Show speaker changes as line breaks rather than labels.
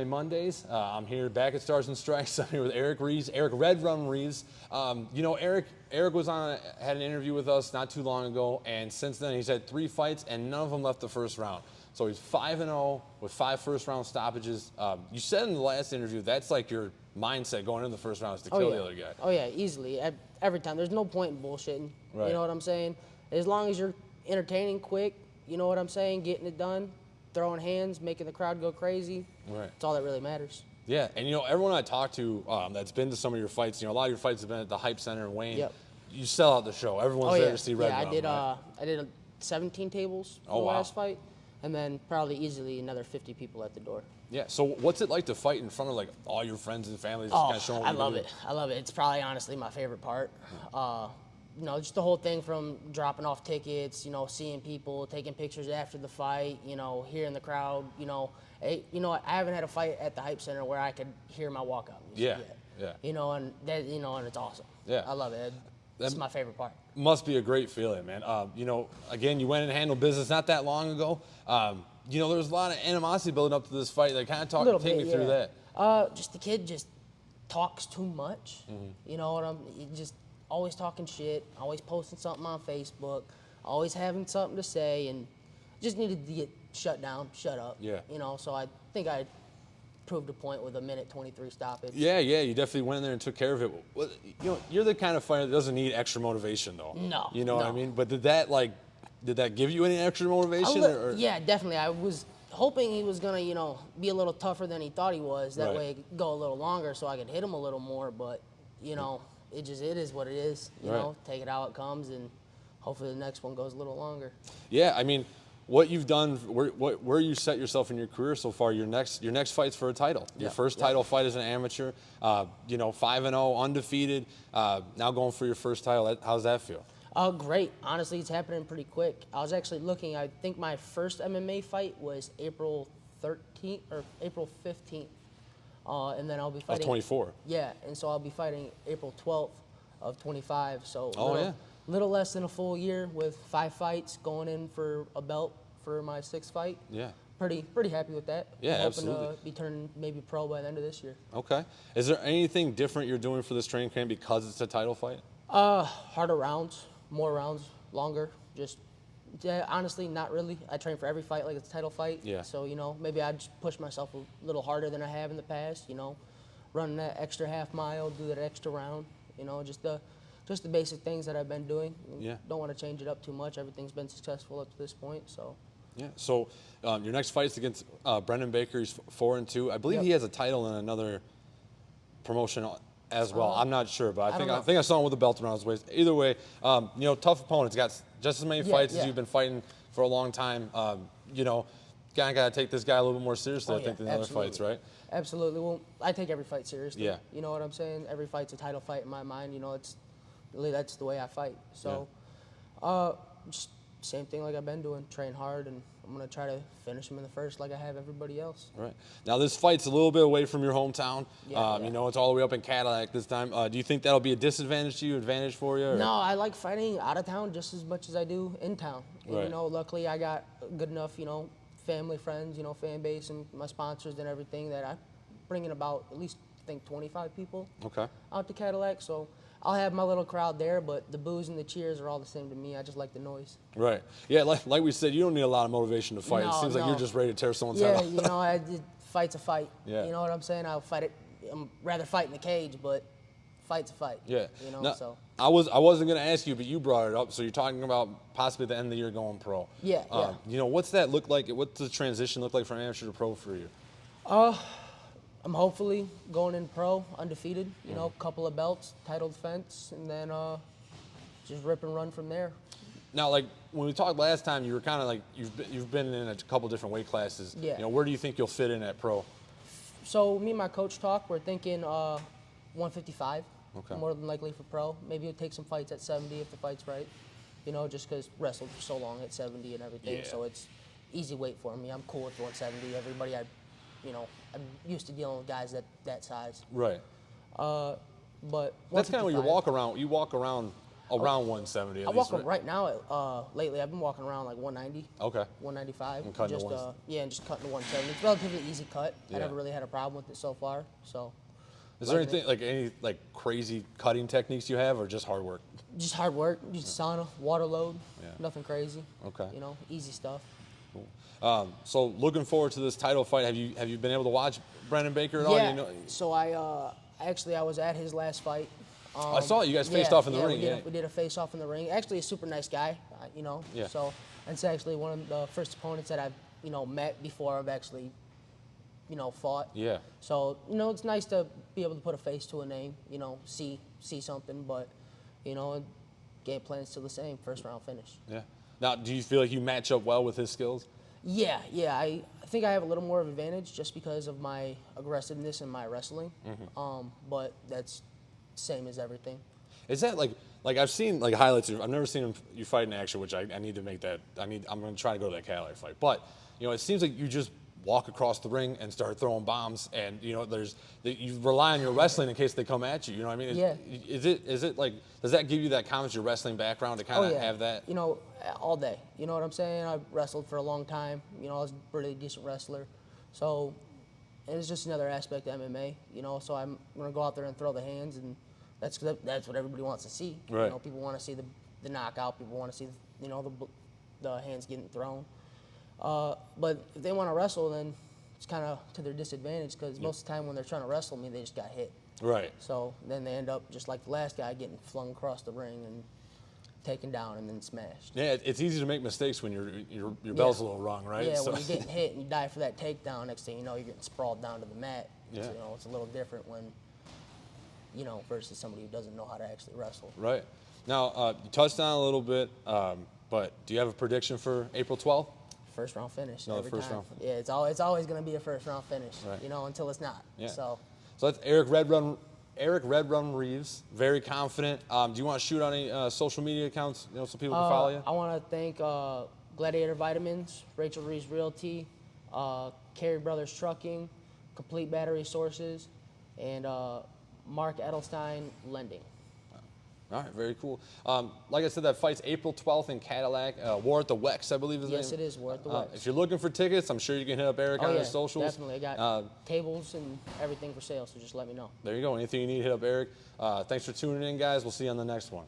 Mondays. I'm here back at Stars and Strikes. I'm here with Erick Reaves, Redrum Reaves. You know, Erick had an interview with us not too long ago, and since then he's had 3 fights, and none of them left the first round. So he's 5-0 with 5 first-round stoppages. You said in the last interview that's like your mindset going into the first round is to kill the other guy.
Oh, yeah, easily. Every time. There's no point in bullshitting.
Right.
You know what I'm saying? As long as you're entertaining, quick, you know what I'm saying, getting it done, throwing hands, making the crowd go crazy.
Right.
That's all that really matters.
Yeah, and you know, everyone I talked to that's been to some of your fights, you know, a lot of your fights have been at the Hype Center in Wayne.
Yep.
You sell out the show. Everyone's there to see Redrum.
Yeah, I did 17 tables for the last fight, and then probably easily another 50 people at the door.
Yeah, so what's it like to fight in front of like all your friends and family? Just kind of showing
I love it. I love it. It's probably honestly my favorite part. You know, just the whole thing from dropping off tickets, you know, seeing people, taking pictures after the fight, you know, hearing the crowd, you know. I haven't had a fight at the Hype Center where I could hear my walkout music yet.
Yeah.
You know, and that, you know, and it's awesome.
Yeah.
I love it. That's my favorite part.
Must be a great feeling, man. You know, again, you went and handled business not that long ago. You know, there was a lot of animosity building up to this fight. Like, kind of take me through that.
Just the kid just talks too much. You know, he just always talking shit, always posting something on Facebook, always having something to say, and just needed to get shut down, shut up.
Yeah.
You know, so I think I proved a point with a minute 23 stoppage.
Yeah, you definitely went in there and took care of it. Well, you know, you're the kind of fighter that doesn't need extra motivation, though.
No.
You know what I mean? But did that give you any extra motivation? Or?
Yeah, definitely. I was hoping he was gonna, you know, be a little tougher than he thought he was. That way, it could go a little longer, so I could hit him a little more. But you know, it is what it is. You know, take it how it comes, and hopefully the next one goes a little longer. Yeah,
I mean, what you've done, where you set yourself in your career so far, your next fight's for a title. Your first title fight as an amateur. You know, 5-0, undefeated. Now going for your first title. How's that feel?
Great. Honestly, it's happening pretty quick. I was actually looking. I think my first MMA fight was April 13th or April 15th. And then I'll be fighting.
Of 24.
Yeah, and so I'll be fighting April 12th of 25. So little less than a full year with 5 fights, going in for a belt for my 6th fight.
Yeah.
Pretty happy with that.
Yeah,
I'm
absolutely.
hoping to be turning maybe pro by the end of this year.
Okay. Is there anything different you're doing for this training camp because it's a title fight?
Harder rounds, more rounds, longer. Just honestly, not really. I train for every fight like it's a title fight.
Yeah.
So, you know, maybe I just push myself a little harder than I have in the past, you know, running that extra half mile, do that extra round, you know, just the basic things that I've been doing.
Yeah.
Don't want to change it up too much. Everything's been successful up to this point, so.
Yeah. So your next fight is against Brendan Baker. He's 4-2. I believe he has a title in another promotion as well. I'm not sure, but I think I saw him with a belt around his waist. Either way, you know, tough opponents. Got just as many fights as you've been fighting for a long time. You know, kind of got to take this guy a little bit more seriously, I think, than the other fights, right?
Absolutely. Well, I take every fight seriously.
Yeah.
You know what I'm saying? Every fight's a title fight in my mind. You know, it's really, that's the way I fight. So, just same thing like I've been doing. Train hard, and I'm going to try to finish him in the first like I have everybody else.
Right. Now, this fight's a little bit away from your hometown. You know, it's all the way up in Cadillac this time. Do you think that'll be a disadvantage to you, advantage for you? Or?
No, I like fighting out of town just as much as I do in town. And, you know, luckily I got good enough, you know, family, friends, you know, fan base, and my sponsors and everything that I bring in about at least, I think, 25 people out to Cadillac. So I'll have my little crowd there, but the boos and the cheers are all the same to me. I just like the noise. Right.
Yeah, like we said, you don't need a lot of motivation to fight. It seems like you're just ready to tear someone's head off.
Yeah, you know, fight's a fight. You know what I'm saying? I'll fight it. I'm rather fight in the cage, but fight's a fight. Yeah. You know, so.
I wasn't going to ask you, but you brought it up. So you're talking about possibly at the end of the year going pro.
Yeah,
You know, what's that look like? What's the transition look like from amateur to pro for you?
I'm hopefully going in pro, undefeated, you know, a couple of belts, title defense, and then just rip and run from there.
Now, like, when we talked last time, you were kind of like, you've been in a couple different weight classes.
Yeah.
You know, where do you think you'll fit in at pro?
So me and my coach talk, we're thinking 155, more than likely for pro. Maybe we'll take some fights at 70 if the fight's right, you know, just because wrestled for so long at 70 and everything, so it's easy weight for me. I'm cool with 170. Everybody you know, I'm used to dealing with guys that size.
Right.
But
that's kind of what you walk around around 170 at
I
least.
walk right now. Lately, I've been walking around like 190.
Okay.
195.
And cutting to
just
ones.
yeah, and just cutting to 170. It's a relatively easy cut.
Yeah.
I never really had a problem with it so far. So.
Is there anything like any like crazy cutting techniques you have, or just hard work?
Just hard work. Just sauna, water load.
Yeah.
Nothing crazy.
Okay.
You know, easy stuff.
So looking forward to this title fight. Have you been able to watch Brendan Baker at all?
Yeah.
You know,
So I was at his last fight.
I saw it. You guys faced off in the ring.
We did a face off in the ring. Actually, a super nice guy. You know.
Yeah.
So it's actually one of the first opponents that I've met before I've actually fought.
Yeah.
So it's nice to be able to put a face to a name. See something, but game plan's still the same. First round finish.
Yeah. Now, do you feel like you match up well with his skills?
Yeah. I think I have a little more of an advantage just because of my aggressiveness and my wrestling. But that's same as everything.
Is that like I've seen like highlights? I've never seen you fight in action, which I need to make that. I'm going to try to go to that Cadillac fight. But it seems like you just walk across the ring and start throwing bombs, and you rely on your wrestling in case they come at you. You know what I mean?
Yeah.
Is it like, does that give you that confidence, your wrestling background, to kind of have that?
All day. You know what I'm saying? I wrestled for a long time. I was a pretty decent wrestler. So it's just another aspect of MMA. So I'm gonna go out there and throw the hands, and that's what everybody wants to see.
Right.
People want to see the knockout. People want to see the hands getting thrown. But if they want to wrestle, then it's kind of to their disadvantage because most of the time when they're trying to wrestle me, they just got hit.
Right.
So then they end up just like the last guy, getting flung across the ring and taken down and then smashed.
Yeah, it's easy to make mistakes when your bell's a little wrong, right?
Yeah,
So.
when you're getting hit and you die for that takedown, next thing you know, you're getting sprawled down to the mat.
Yeah.
It's a little different when, versus somebody who doesn't know how to actually wrestle.
Right. Now, you touched on it a little bit, but do you have a prediction for April 12th?
First round finish.
No,
every
first
time.
round.
Yeah, it's always going to be a first round finish.
Right.
Until it's not.
Yeah.
So
that's Erick Redrum Reaves. Very confident. Do you want to shoot on any social media accounts, so people can follow you?
I want to thank Gladiator Vitamins, Rachel Reeves Realty, Carey Brothers Trucking, Complete Battery Sources, and Mark Edelstein Lending.
All right, very cool. Like I said, that fight's April 12th in Cadillac. War at the Wex, I believe is the name.
Yes, it is War at the Wex.
If you're looking for tickets, I'm sure you can hit up Erick on his socials.
Definitely. I got tables and everything for sale, so just let me know.
There you go. Anything you need, hit up Erick. Thanks for tuning in, guys. We'll see you on the next one.